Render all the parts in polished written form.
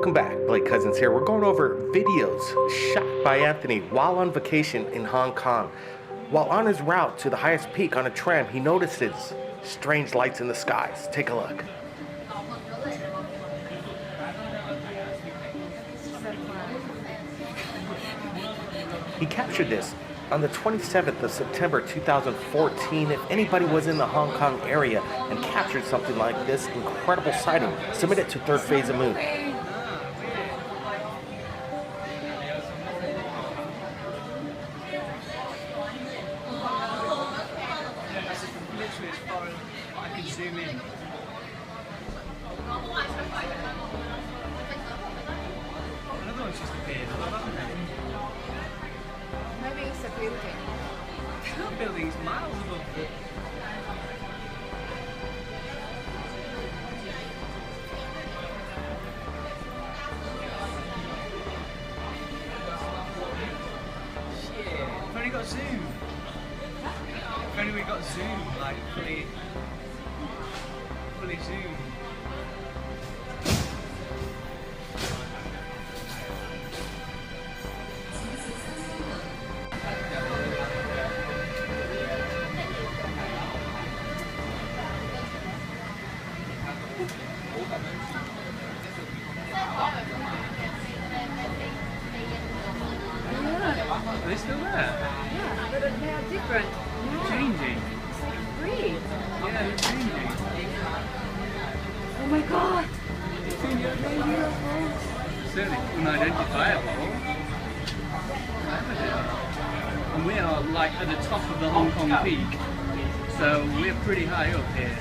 Welcome back, Blake Cousins here. We're going over videos shot by Anthony while on vacation in Hong Kong. While on his route to the highest peak on a tram, he notices strange lights in the skies. Take a look. He captured this on the 27th of September 2014. If anybody was in the Hong Kong area and captured something like this incredible sighting, submit it to Third Phase of Moon. Literally as far as I can zoom in. Another one's just appeared. Maybe it's a building. The building's miles above the... Shit, I've only got zoom. If only we got zoom, like fully zoom. Are they still there? Yeah, but they are different. Yeah. Changing. It's like green. Yeah, they're changing. Oh my god! Certainly unidentifiable. And we are like at the top of the Hong Kong peak, so we're pretty high up here.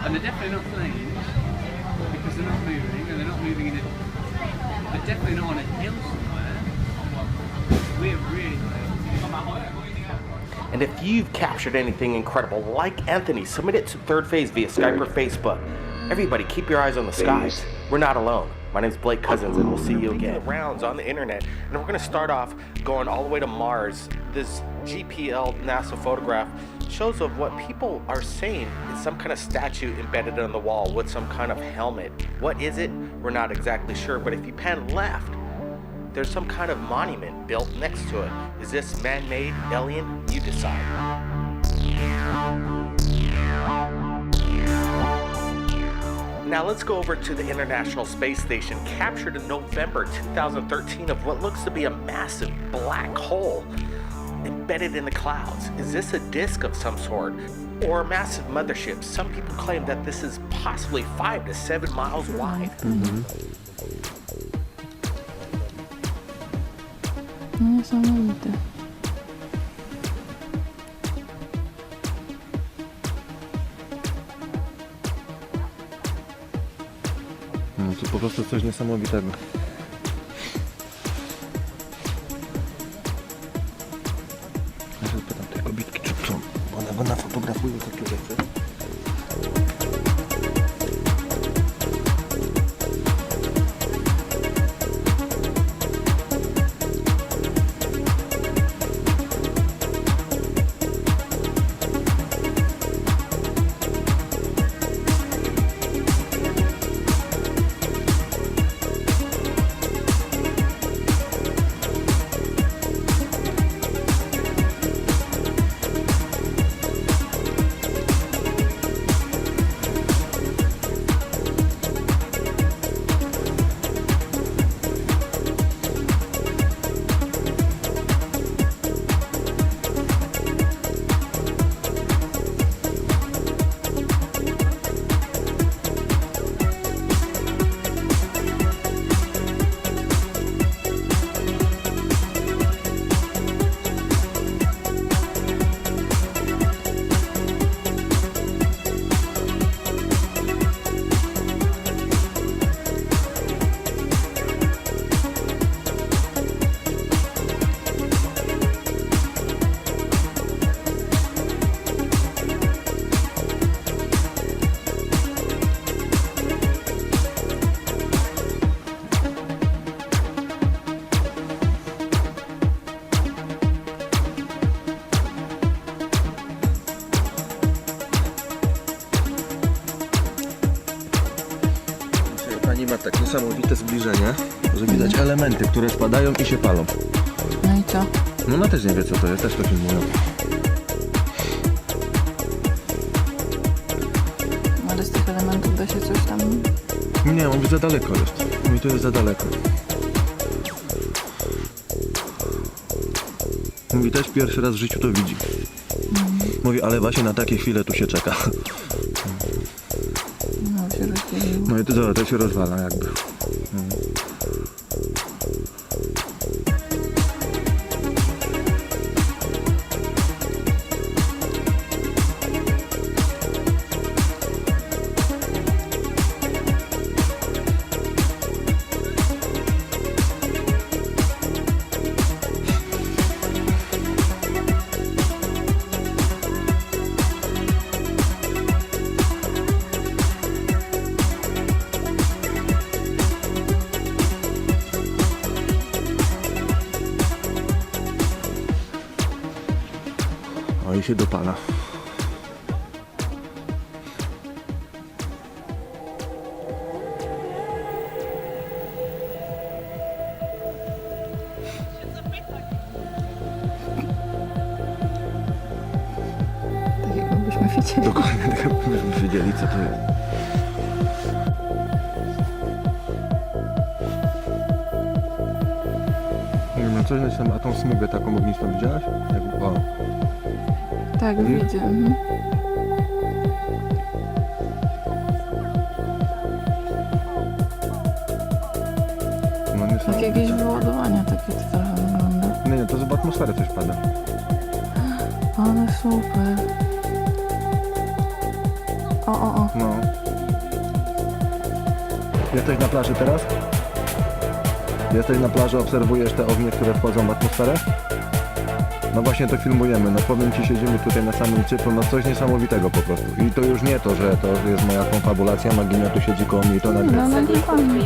And they're definitely not planes, because they're not moving, and they're not moving in a... They're definitely not on a hill somewhere. We're really high up. And if you've captured anything incredible like Anthony, submit it to Third Phase via Skype or Facebook. Everybody, keep your eyes on the skies. We're not alone. My name's Blake Cousins, and we'll see you again. The rounds on the internet, and we're going to start off going all the way to Mars. This GPL NASA photograph shows of what people are saying is some kind of statue embedded on the wall with some kind of helmet. What is it? We're not exactly sure, but if you pan left, there's some kind of monument built next to it. Is this man-made, alien? You decide. Now let's go over to the International Space Station, captured in November 2013, of what looks to be a massive black hole embedded in the clouds. Is this a disk of some sort or a massive mothership? Some people claim that this is possibly 5 to 7 miles wide. Niesamowite. No to po prostu coś niesamowitego. Ja się pytam tej kobitki, czy chcą, bo ona fotografuje takie rzeczy. niesamowite zbliżenie, że widać elementy, które spadają i się palą. No i co? No ona też nie wie co to jest, też to filmują. Ale z tych elementów da się coś tam... Nie, mówi za daleko jest. Mówi to jest za daleko. Mówi też pierwszy raz w życiu to widzi. Mówi, ale właśnie na takie chwile tu się czeka. No się rozdzieliło. No i to się rozwala jakby. O i się dopala. Tak jakbyśmy widzieli. Dokładnie tak jakbyśmy wiedzieli co to jest. Nie wiem, no coś na tym, a tą smugę taką ognistą widziałaś? Jak, o. Tak, widzę. Mhm. No nie są. Jak jakieś wyładowania takie to trochę wygląda. Nie, to z atmosfery coś pada. Ale super. O. No. Jesteś na plaży teraz? Jesteś na plaży, obserwujesz te ognie, które wchodzą w atmosferę? No właśnie to filmujemy, no powiem ci, siedzimy tutaj na samym cypru, no coś niesamowitego po prostu. I to już nie to, że to jest moja konfabulacja, Maginia tu siedzi koło mnie i to nagrywa. No dokładnie.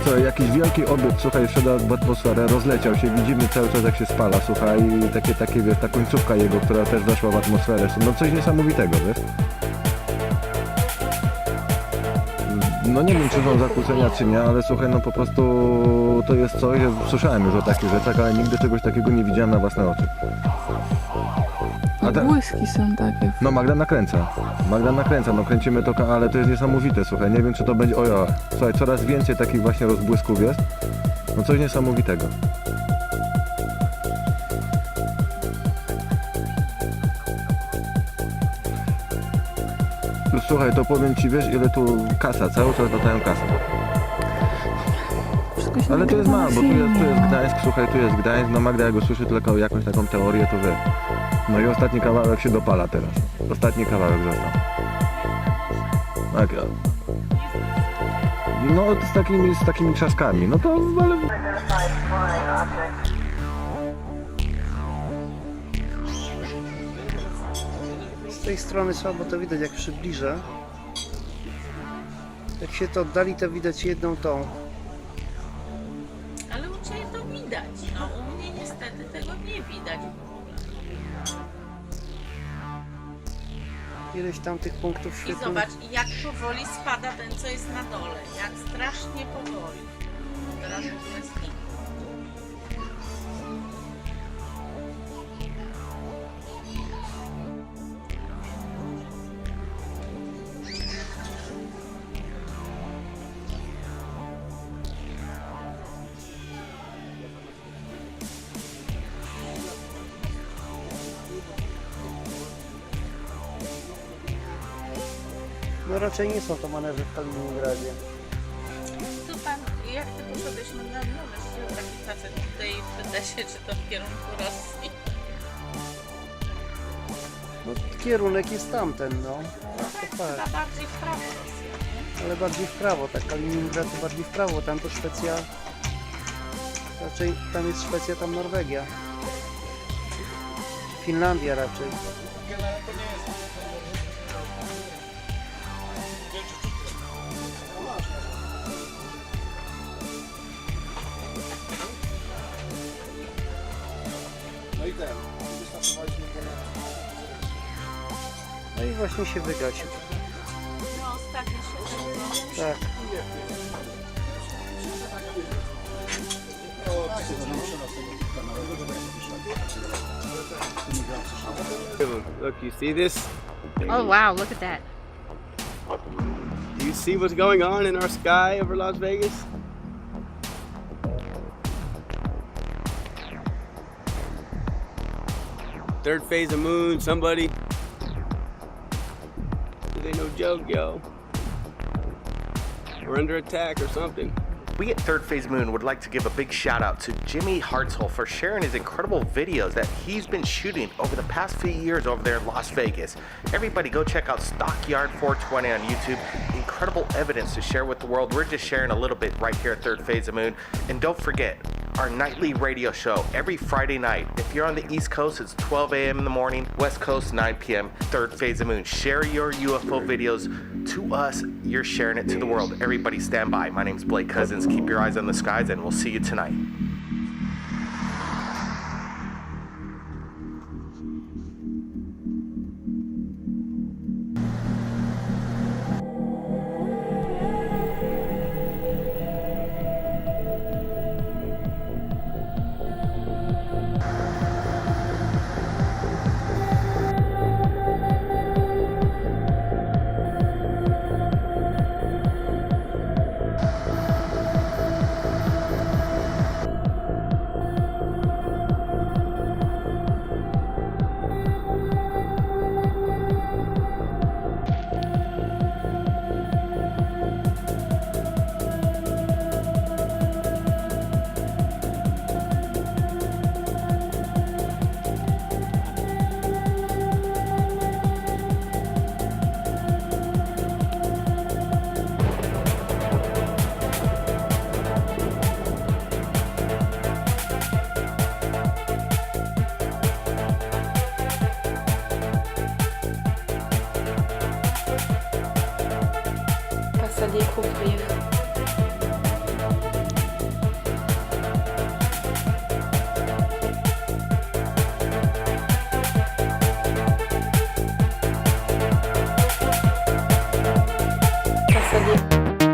Co, jakiś wielki obiekt, słuchaj, wszedł w atmosferę, rozleciał się, widzimy cały czas jak się spala, słuchaj, i takie, wiesz, ta końcówka jego, która też weszła w atmosferę, no coś niesamowitego, wiesz? No nie wiem, czy są zakłócenia, czy nie, ale słuchaj, no po prostu to jest coś, ja słyszałem już o takich rzeczach, ale nigdy czegoś takiego nie widziałem na własne oczy. A te... Błyski są takie. No Magda nakręca, no kręcimy to, ale to jest niesamowite, słuchaj, nie wiem czy to będzie, ojo, słuchaj, coraz więcej takich właśnie rozbłysków jest, no coś niesamowitego. Słuchaj, to powiem ci, wiesz ile tu kasa, cały czas latają kasy. Wszystko się Ale to jest nagrywa mało, bo na tu jest filmie. Gdańsk, słuchaj, tu jest Gdańsk, no Magda jak go słyszy tylko jakąś taką teorię, to wie. No i ostatni kawałek się dopala teraz. Ostatni kawałek został. Tak, no z takimi trzaskami, no to ale... Z tej strony słabo to widać, jak przybliżę. Jak się to oddali, to widać jedną tą. Ale u Ciebie to widać, no u mnie niestety tego nie widać w ogóle. Ileś tam tych punktów I świetnych. zobacz, jak powoli spada ten, co jest na dole, jak strasznie powoli. Teraz w ogóle znikł. No raczej nie są to manewry w Kaliningradzie. Tu pan, jak Ty poszedłeś na dole, że taki facet tutaj pyta się, czy to w kierunku Rosji. No kierunek jest tamten, no. To Chyba tak. bardziej w prawo Rosja, nie? Ale bardziej w prawo, tak Kaliningrad to bardziej w prawo, tam to Szwecja. Raczej tam jest Szwecja, tam Norwegia. Finlandia raczej. No i właśnie się wygasił. No ostatnio się tego... Tak. Look, you see this? Oh wow, look at that. Do you see what's going on in our sky over Las Vegas? Third phase of moon, somebody. This ain't no joke, yo. We're under attack or something. We at Third Phase Moon would like to give a big shout out to Jimmy Hartzell for sharing his incredible videos that he's been shooting over the past few years over there in Las Vegas. Everybody go check out Stockyard 420 on YouTube. Incredible evidence to share with the world. We're just sharing a little bit right here at Third Phase of Moon. And don't forget, our nightly radio show every Friday night. If you're on the East Coast, it's 12 a.m. in the morning. West Coast, 9 p.m. Third Phase of Moon. Share your UFO videos to us. You're sharing it to the world. Everybody stand by. My name's Blake Cousins. Keep your eyes on the skies, and we'll see you tonight. Passe à découvrir. Passe à découvrir.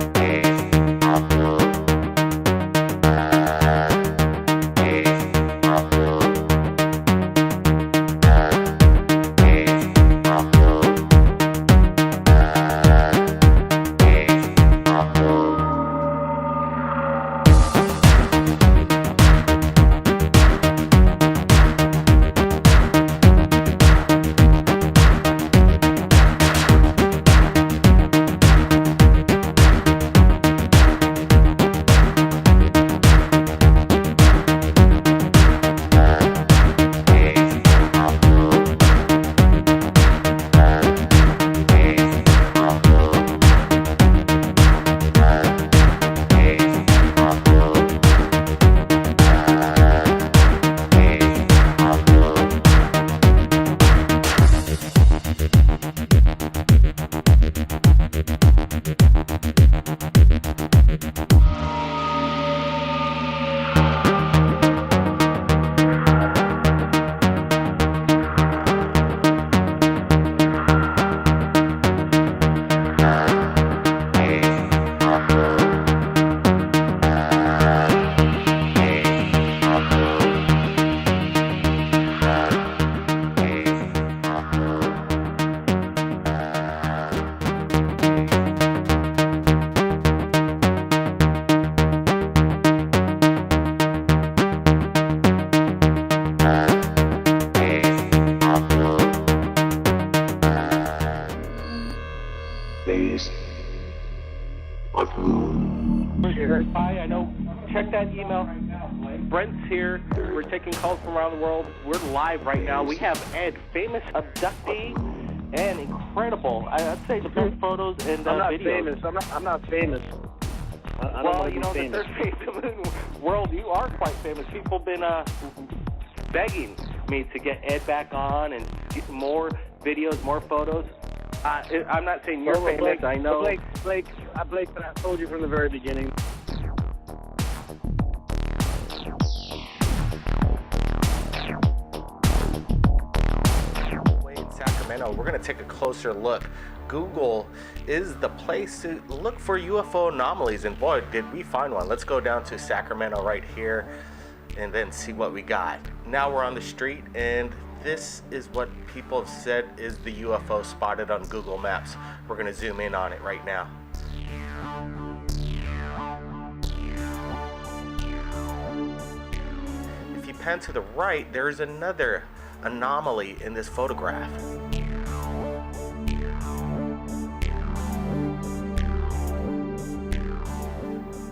Hi, I know. Check that email. Brent's here. We're taking calls from around the world. We're live right now. We have Ed, famous abductee, and incredible. I'd say the best photos and I'm not videos. famous. I'm not famous. I don't Well, want to you know, be in the famous. Third Phase of Moon world, you are quite famous. People have been begging me to get Ed back on and get more videos, more photos. I'm not saying you're famous. Blake, I know. Blake, I told you from the very beginning. Way in Sacramento. Sacramento. We're gonna take a closer look. Google is the place to look for UFO anomalies, and boy, did we find one. Let's go down to Sacramento right here and then see what we got. Now we're on the street, and this is what people have said is the UFO spotted on Google Maps. We're gonna zoom in on it right now. If you pan to the right, there's another anomaly in this photograph.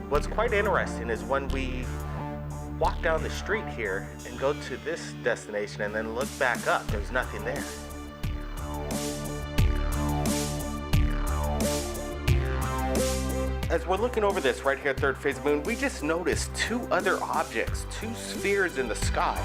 What's quite interesting is when we walk down the street here and go to this destination and then look back up, there's nothing there. As we're looking over this right here, third phase moon, we just noticed two other objects, two spheres in the sky.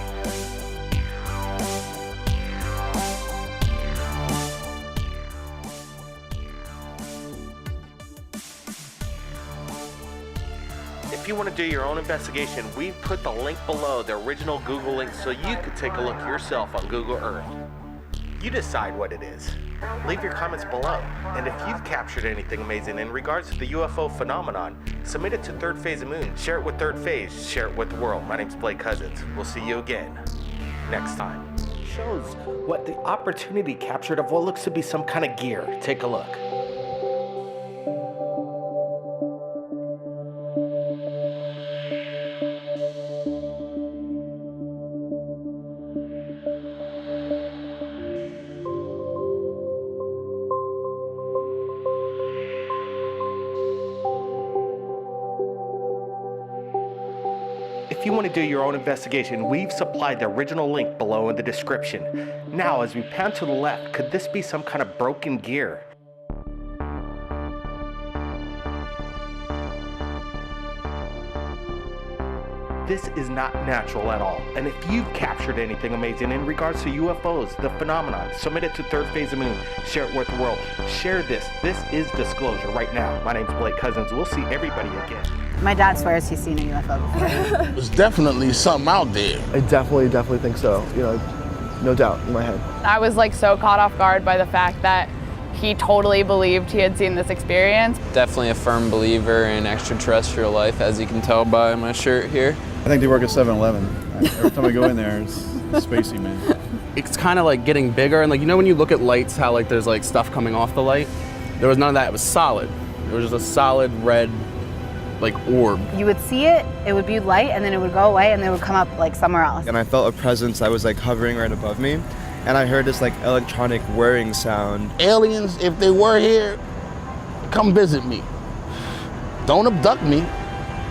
If you want to do your own investigation, we've put the link below, the original Google link, so you could take a look yourself on Google Earth. You decide what it is. Leave your comments below. And if you've captured anything amazing in regards to the UFO phenomenon, submit it to Third Phase of Moon. Share it with Third Phase. Share it with the world. My name's Blake Cousins. We'll see you again next time. Shows what the opportunity captured of what looks to be some kind of gear. Take a look. If you want to do your own investigation, we've supplied the original link below in the description. Now, as we pan to the left, could this be some kind of broken gear? This is not natural at all. And if you've captured anything amazing in regards to UFOs, the phenomenon, submit it to Third Phase of Moon. Share it with the world. Share this. This is disclosure right now. My name's Blake Cousins. We'll see everybody again. My dad swears he's seen a UFO before. There's definitely something out there. I definitely think so. You know, no doubt in my head. I was like so caught off guard by the fact that he totally believed he had seen this experience. Definitely a firm believer in extraterrestrial life, as you can tell by my shirt here. I think they work at 7-Eleven. Every time I go in there, it's spacey, man. It's kind of like getting bigger, and like, you know when you look at lights, how like there's like stuff coming off the light? There was none of that, it was solid. It was just a solid red like orb. You would see it, it would be light, and then it would go away, and then it would come up like somewhere else. And I felt a presence that was like hovering right above me, and I heard this like electronic whirring sound. Aliens, if they were here, come visit me. Don't abduct me.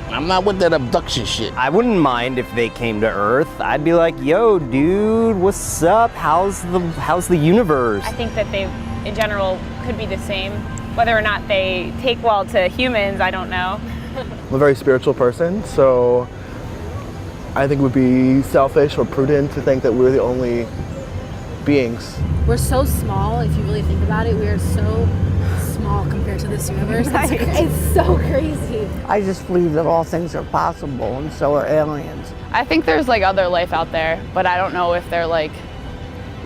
I'm not with that abduction shit. I wouldn't mind if they came to Earth. I'd be like, yo, dude, what's up? How's the universe? I think that they, in general, could be the same. Whether or not they take well to humans, I don't know. I'm a very spiritual person, so I think it would be selfish or prudent to think that we're the only beings. We're so small, if you really think about it. We are so small compared to this universe. Right. It's so crazy. I just believe that all things are possible, and so are aliens. I think there's like other life out there, but I don't know if they're like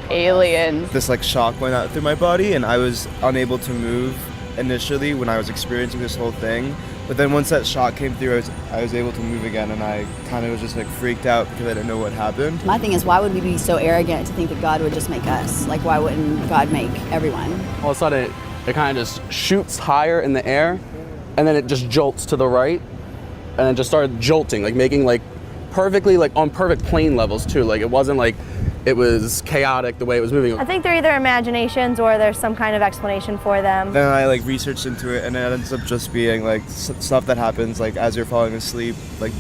aliens. This like shock went out through my body, and I was unable to move initially when I was experiencing this whole thing. But then once that shock came through, I was able to move again, and I kind of was just like freaked out because I didn't know what happened. My thing is, why would we be so arrogant to think that God would just make us? Like, why wouldn't God make everyone? All of a sudden, it kind of just shoots higher in the air, and then it just jolts to the right, and then just started jolting, like making like perfectly, like on perfect plane levels too. Like it wasn't like it was chaotic the way it was moving. I think they're either imaginations or there's some kind of explanation for them. Then I like researched into it, and it ends up just being like stuff that happens like as you're falling asleep, like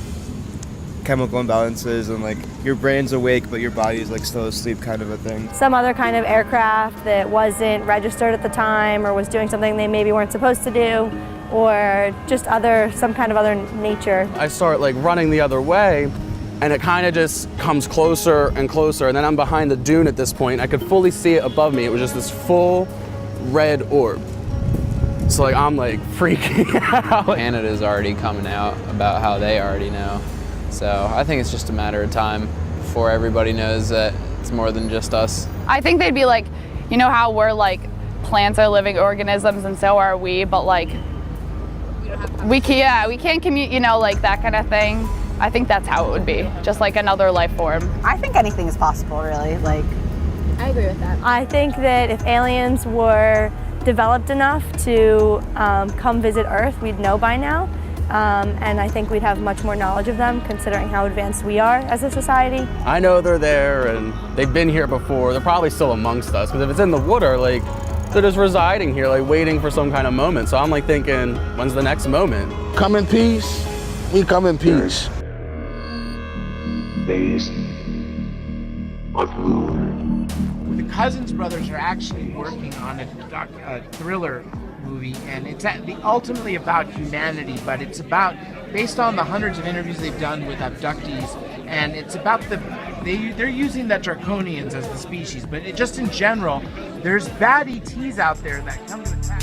chemical imbalances, and like your brain's awake but your body's like still asleep, kind of a thing. Some other kind of aircraft that wasn't registered at the time or was doing something they maybe weren't supposed to do, or just some kind of other nature. I start like running the other way, and it kind of just comes closer and closer, and then I'm behind the dune at this point. I could fully see it above me. It was just this full red orb. So like I'm like freaking out. Canada's already coming out about how they already know. So I think it's just a matter of time before everybody knows that it's more than just us. I think they'd be like, you know how we're like plants are living organisms and so are we, but like we can't communicate, you know, like that kind of thing. I think that's how it would be, just like another life form. I think anything is possible, really. Like, I agree with that. I think that if aliens were developed enough to come visit Earth, we'd know by now. And I think we'd have much more knowledge of them, considering how advanced we are as a society. I know they're there and they've been here before. They're probably still amongst us, because if it's in the water, like, they're just residing here, like waiting for some kind of moment. So I'm like thinking, when's the next moment? Come in peace, we come in peace. The Cousins brothers are actually working on a thriller movie, and it's ultimately about humanity, but it's about, based on the hundreds of interviews they've done with abductees, and it's about they're using the draconians as the species, but just in general, there's bad ETs out there that come to attack.